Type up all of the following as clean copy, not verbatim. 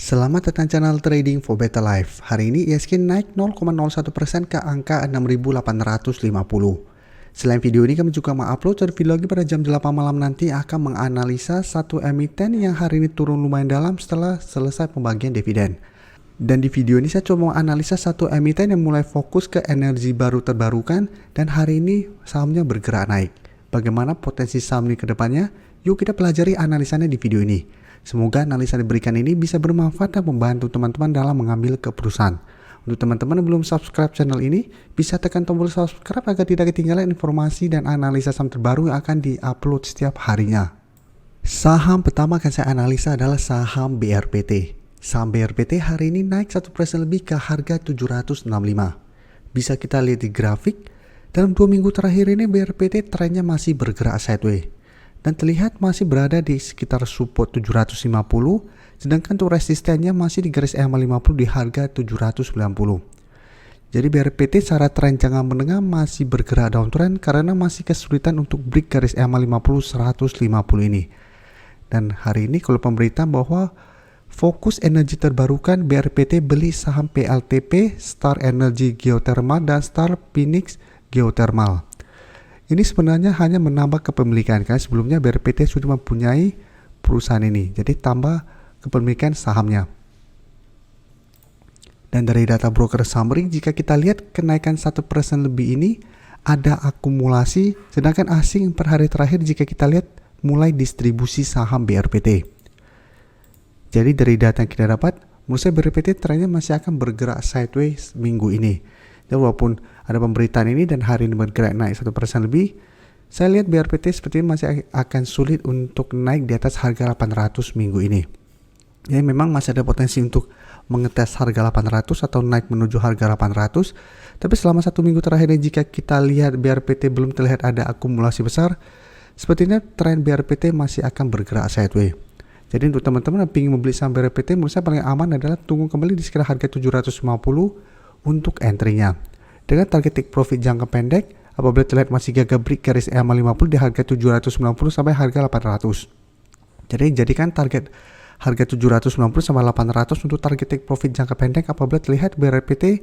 Selamat datang channel Trading for Better Life. Hari ini ISG naik 0,01% ke angka 6.850. Selain video ini, kami juga mengupload satu video lagi pada jam 8 malam nanti akan menganalisa satu emiten yang hari ini turun lumayan dalam setelah selesai pembagian dividen. Dan di video ini saya coba menganalisa satu emiten yang mulai fokus ke energi baru terbarukan dan hari ini sahamnya bergerak naik. Bagaimana potensi saham ini ke depannya? Yuk kita pelajari analisanya di video ini. Semoga analisa yang diberikan ini bisa bermanfaat dan membantu teman-teman dalam mengambil keputusan. Untuk teman-teman yang belum subscribe channel ini, bisa tekan tombol subscribe agar tidak ketinggalan informasi dan analisa saham terbaru yang akan diupload setiap harinya. Saham pertama akan saya analisa adalah saham BRPT. Saham BRPT hari ini naik 1% lebih ke harga 765. Bisa kita lihat di grafik, dalam 2 minggu terakhir ini BRPT trennya masih bergerak sideways. Dan terlihat masih berada di sekitar support 750, sedangkan untuk resistennya masih di garis EMA 50 di harga 790. Jadi BRPT secara tren jangka menengah masih bergerak downtrend karena masih kesulitan untuk break garis EMA 50 150 ini. Dan hari ini kalau pemberitaan bahwa fokus energi terbarukan BRPT beli saham PLTP, Star Energy Geothermal dan Star Phoenix Geothermal. Ini sebenarnya hanya menambah kepemilikan, karena sebelumnya BRPT sudah mempunyai perusahaan ini. Jadi tambah kepemilikan sahamnya. Dan dari data broker summary, jika kita lihat kenaikan 1% lebih ini ada akumulasi, sedangkan asing per hari terakhir jika kita lihat mulai distribusi saham BRPT. Jadi dari data yang kita dapat, menurut saya BRPT trennya masih akan bergerak sideways minggu ini. Dan walaupun ada pemberitaan ini dan hari ini bergerak naik 1% lebih, saya lihat BRPT seperti masih akan sulit untuk naik di atas harga 800 minggu ini. Ya memang masih ada potensi untuk mengetes harga 800 atau naik menuju harga 800. Tapi selama 1 minggu terakhir ini jika kita lihat BRPT belum terlihat ada akumulasi besar, sepertinya tren BRPT masih akan bergerak sideways. Jadi untuk teman-teman yang ingin membeli saham BRPT, menurut saya paling aman adalah tunggu kembali di sekitar harga 750 untuk entry-nya. Dengan target take profit jangka pendek, apabila terlihat masih gagal break garis EMA 50 di harga 790 sampai harga 800. Jadi jadikan target harga 790 sampai 800 untuk target take profit jangka pendek apabila terlihat BRPT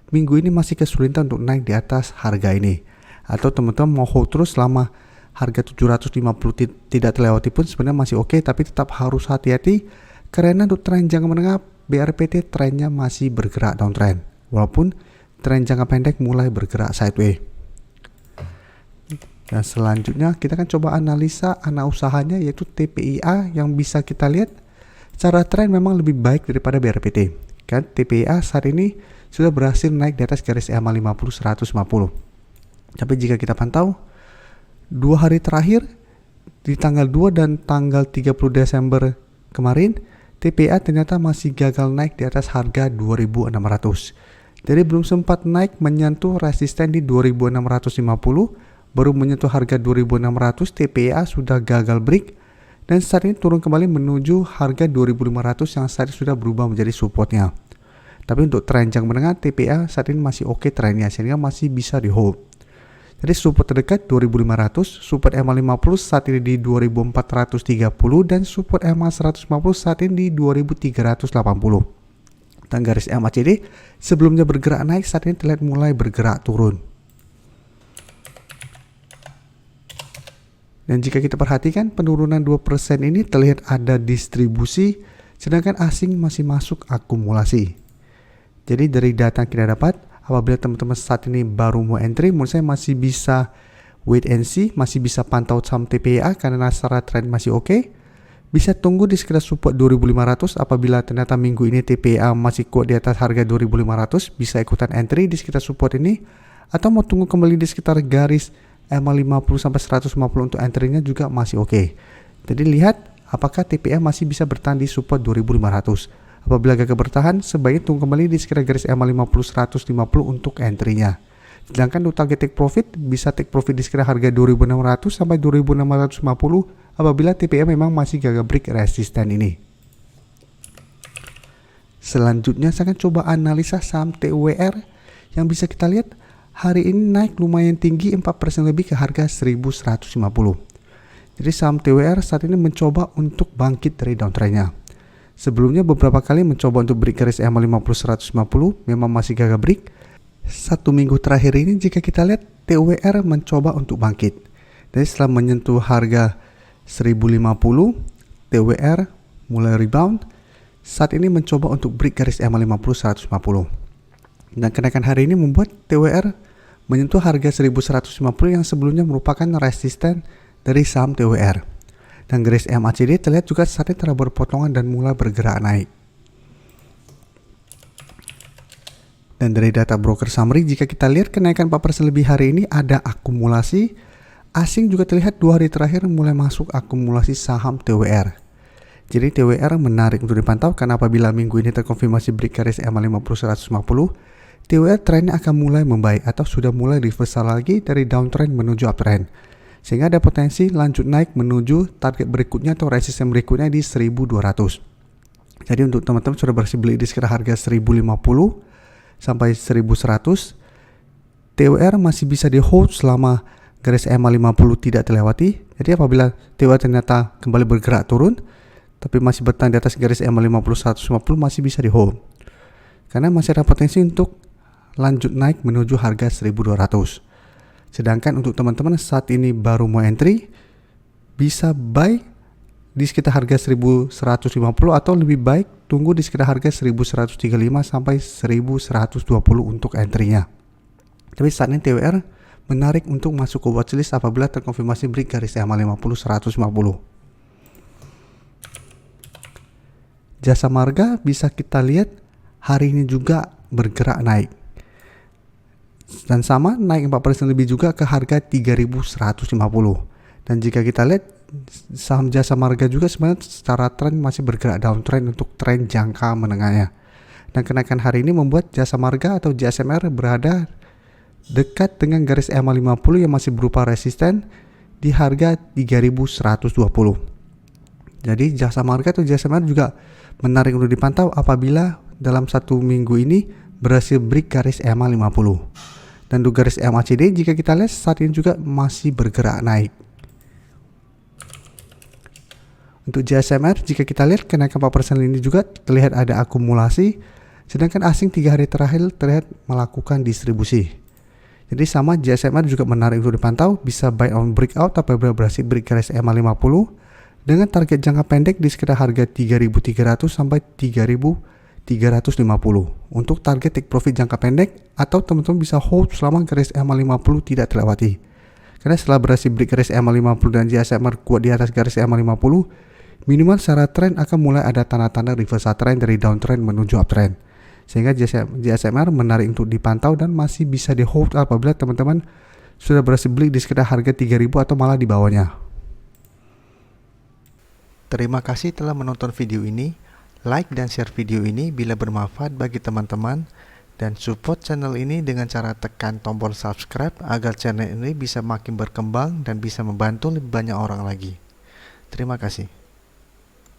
minggu ini masih kesulitan untuk naik di atas harga ini. Atau teman-teman mau hold terus selama harga 750 tidak terlewati pun sebenarnya masih oke, tapi tetap harus hati-hati karena untuk tren jangka menengah BRPT trennya masih bergerak downtrend. Walaupun tren jangka pendek mulai bergerak sideways. Dan selanjutnya kita akan coba analisa anak usahanya yaitu TPIA yang bisa kita lihat secara tren memang lebih baik daripada BRPT. Kan TPIA saat ini sudah berhasil naik di atas garis EMA 50 150. Tapi jika kita pantau 2 hari terakhir di tanggal 2 dan tanggal 30 Desember kemarin TPIA ternyata masih gagal naik di atas harga 2.600. Jadi belum sempat naik menyentuh resisten di 2.650, baru menyentuh harga 2.600 TPIA sudah gagal break dan saat ini turun kembali menuju harga 2.500 yang saat ini sudah berubah menjadi supportnya. Tapi untuk tren jangka menengah TPIA saat ini masih oke trennya sehingga masih bisa di hold. Jadi support terdekat 2.500, support EMA 50 saat ini di 2.430 dan support EMA 150 saat ini di 2.380. Dan garis MACD sebelumnya bergerak naik saat ini terlihat mulai bergerak turun. Dan jika kita perhatikan penurunan 2% ini terlihat ada distribusi sedangkan asing masih masuk akumulasi. Jadi dari data yang kita dapat apabila teman-teman saat ini baru mau entry, menurut saya masih bisa wait and see, masih bisa pantau saham TPIA karena secara trend masih oke. Bisa tunggu di sekitar support 2.500 apabila ternyata minggu ini TPIA masih kuat di atas harga 2.500 bisa ikutan entry di sekitar support ini atau mau tunggu kembali di sekitar garis EMA 50 sampai 150 untuk entry-nya juga masih oke. Jadi lihat apakah TPIA masih bisa bertahan di support 2.500. Apabila gagal bertahan sebaiknya tunggu kembali di sekitar garis EMA 50 150 untuk entry-nya. Sedangkan untuk target take profit bisa take profit di sekitar harga 2.600 sampai 2.650 apabila TPIA memang masih gagal break resisten ini. Selanjutnya saya akan coba analisa saham TWR yang bisa kita lihat hari ini naik lumayan tinggi 4% lebih ke harga 1.150. Jadi saham TWR saat ini mencoba untuk bangkit dari downtrendnya. Sebelumnya beberapa kali mencoba untuk break garis EMA 50-150 memang masih gagal break. 1 minggu terakhir ini jika kita lihat TWR mencoba untuk bangkit. Jadi setelah menyentuh harga 1050, TWR mulai rebound. Saat ini mencoba untuk break garis EMA 50-150. Dan kenaikan hari ini membuat TWR menyentuh harga 1150 yang sebelumnya merupakan resisten dari saham TWR. Dan garis MACD terlihat juga saat ini telah berpotongan dan mulai bergerak naik. Dan dari data broker summary, jika kita lihat kenaikan 4% lebih hari ini ada akumulasi. Asing juga terlihat 2 hari terakhir mulai masuk akumulasi saham TWR. Jadi TWR menarik untuk dipantau karena apabila minggu ini terkonfirmasi break garis EMA 50-150, TWR trennya akan mulai membaik atau sudah mulai reversal lagi dari downtrend menuju uptrend. Sehingga ada potensi lanjut naik menuju target berikutnya atau resisten berikutnya di 1200. Jadi untuk teman-teman sudah berhasil beli di sekitar harga 1050 sampai 1100, TWR masih bisa di hold selama garis EMA 50 tidak terlewati. Jadi apabila TWR ternyata kembali bergerak turun tapi masih bertahan di atas garis EMA 50-150 masih bisa di hold. Karena masih ada potensi untuk lanjut naik menuju harga 1200. Sedangkan untuk teman-teman saat ini baru mau entry, bisa buy di sekitar harga 1150 atau lebih baik tunggu di sekitar harga 1135 sampai 1120 untuk entry-nya. Tapi saat ini TWR menarik untuk masuk ke watchlist apabila terkonfirmasi break garis EMA 50-150. Jasa Marga bisa kita lihat hari ini juga bergerak naik. Dan sama naik 4% lebih juga ke harga 3150. Dan jika kita lihat saham Jasa Marga juga sebenarnya secara tren masih bergerak downtrend untuk tren jangka menengahnya. Dan kenaikan hari ini membuat Jasa Marga atau JSMR berada dekat dengan garis EMA 50 yang masih berupa resisten di harga 3120. Jadi Jasa Marga atau JSMR juga menarik untuk dipantau apabila dalam 1 minggu ini berhasil break garis EMA 50. Dan untuk garis MACD jika kita lihat saat ini juga masih bergerak naik. Untuk JSMR jika kita lihat kenaikan 4% ini juga terlihat ada akumulasi. Sedangkan asing 3 hari terakhir terlihat melakukan distribusi. Jadi sama JSMR juga menarik untuk dipantau, bisa buy on breakout apabila berhasil break garis EMA 50 dengan target jangka pendek di sekitar harga 3.300 sampai 3.350 untuk target take profit jangka pendek, atau teman-teman bisa hold selama garis EMA 50 tidak terlewati. Karena setelah berhasil break garis EMA 50 dan JSMR kuat di atas garis EMA 50, minimal secara tren akan mulai ada tanda-tanda reversal trend dari downtrend menuju uptrend. Sehingga JSMR menarik untuk dipantau dan masih bisa di hold apabila teman-teman sudah berhasil beli di sekitar harga 3000 atau malah di bawahnya. Terima kasih telah menonton video ini. Like dan share video ini bila bermanfaat bagi teman-teman, dan support channel ini dengan cara tekan tombol subscribe agar channel ini bisa makin berkembang dan bisa membantu lebih banyak orang lagi. Terima kasih.